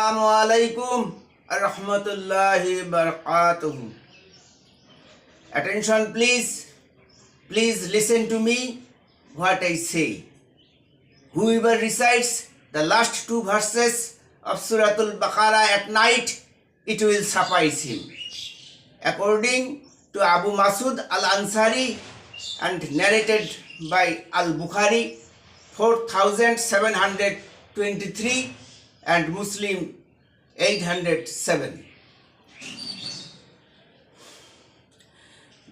Assalamu alaikum rahmatullahi barakatuh. Attention please. Please listen to me what I say. Whoever recites the last two verses of Suratul Baqarah at night, it will suffice him. According to Abu Masud al-Ansari and narrated by Al-Bukhari, 4723 and Muslim 807.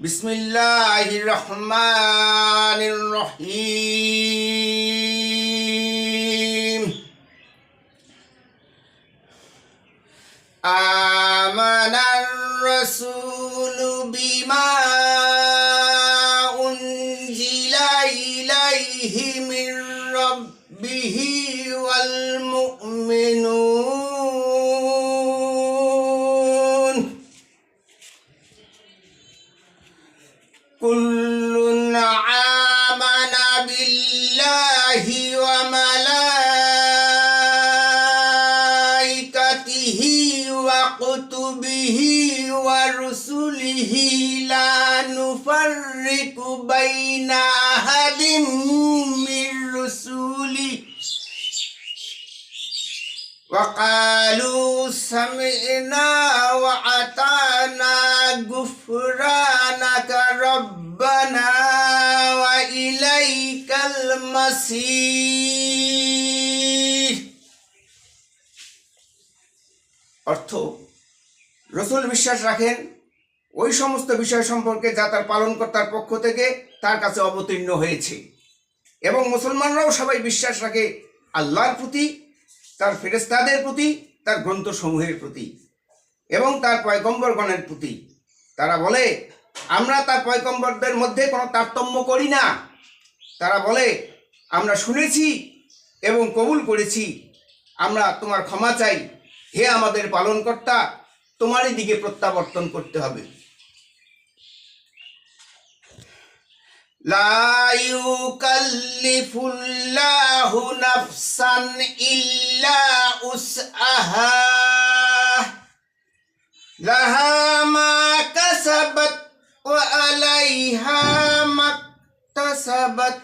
Bismillahirrahmanirrahim. Amanar Rasulu bima unzila ilayhi min rabbihi wal mu'minun kullun amana billahi wa malaikatihi wa kutubihi wa rusulihi la nufarriqu baina ahadin min rusuli wa qalu sami'na wa ata'na ghufranaka rabbana wa ilaikal masir. অর্থ, রসুল বিশ্বাস রাখেন ওই সমস্ত বিষয় সম্পর্কে যা তার পালনকর্তার পক্ষ থেকে তার কাছে অবতীর্ণ হয়েছে, এবং মুসলমানরাও সবাই বিশ্বাস রাখে আল্লাহর প্রতি, তার ফেরেশতাদের প্রতি, তার গ্রন্থসমূহের প্রতি এবং তার পয়গম্বরগণের প্রতি। তারা বলে আমরা তার পয়গম্বরদের মধ্যে কোনো তারতম্য করি না। তারা বলে আমরা শুনেছি এবং কবুল করেছি, আমরা তোমার ক্ষমা চাই, হে আমাদের পালনকর্তা, তোমারই দিকে প্রত্যাবর্তন করতে হবে। লা ইউকাল্লিফুল্লাহু নাফসান ইল্লা উসআহা লাহা মা কাসাবাত ওয়া আলাইহা মাকতাসাবাত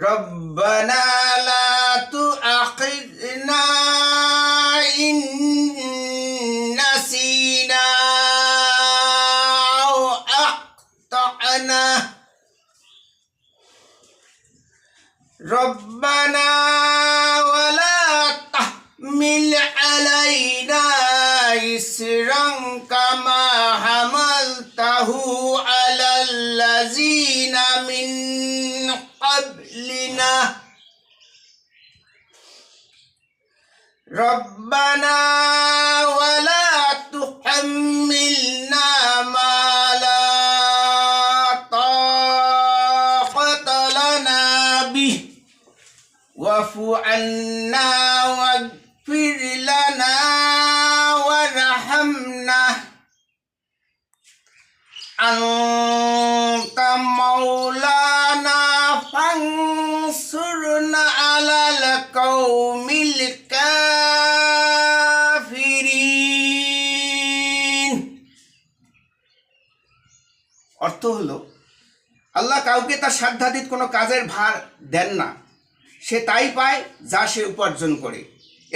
রব্বানা লা তুআখিযনা ইন নাসিনা আও আখতানা রব্বানা ওয়ালা তাহমিল আলাইনা ইসরান কামা হামালতাহু আলাল্লাযিনা মিন ক্বাবলিনা রব্বানা ওয়ালা তুহাম্মিলনা মা লা তাকাতা লানা বিহি ওয়াফু আন্না ওয়াগফির লানা ওয়ারহামনা আনতা মাওলানা ফানসুরনা আলাল কওমিল কাফিরিন। অর্থ হলো, আল্লাহ কাউকে তার সাধ্যাতীত কোনো কাজের ভার দেন না। সে তাই পায় যা সে উপার্জন করে,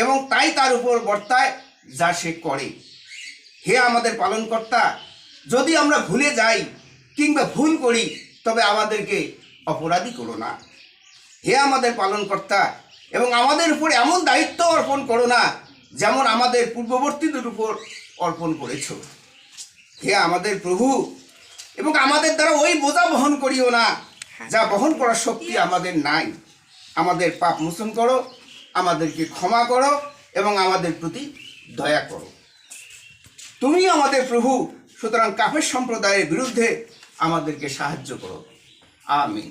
এবং তাই তার উপর বর্তায় যা সে করে। হে আমাদের পালনকর্তা, যদি আমরা ভুলে যাই কিংবা ভুল করি তবে আমাদেরকে অপরাধী করো না। হে আমাদের পালনকর্তা, এবং আমাদের উপর এমন দায়িত্ব অর্পণ করো না যেমন আমাদের পূর্ববর্তীদের উপর অর্পণ করেছ। হে আমাদের প্রভু, এবং আমাদের দ্বারা ওই বোঝা বহন করিও না যা বহন করার শক্তি আমাদের নাই। আমাদের পাপ মোচন করো, আমাদেরকে ক্ষমা করো এবং আমাদের প্রতি দয়া করো। তুমি আমাদের প্রভু, সুতরাং কাফের সম্প্রদায়ের বিরুদ্ধে আমাদেরকে সাহায্য করো। আমিন।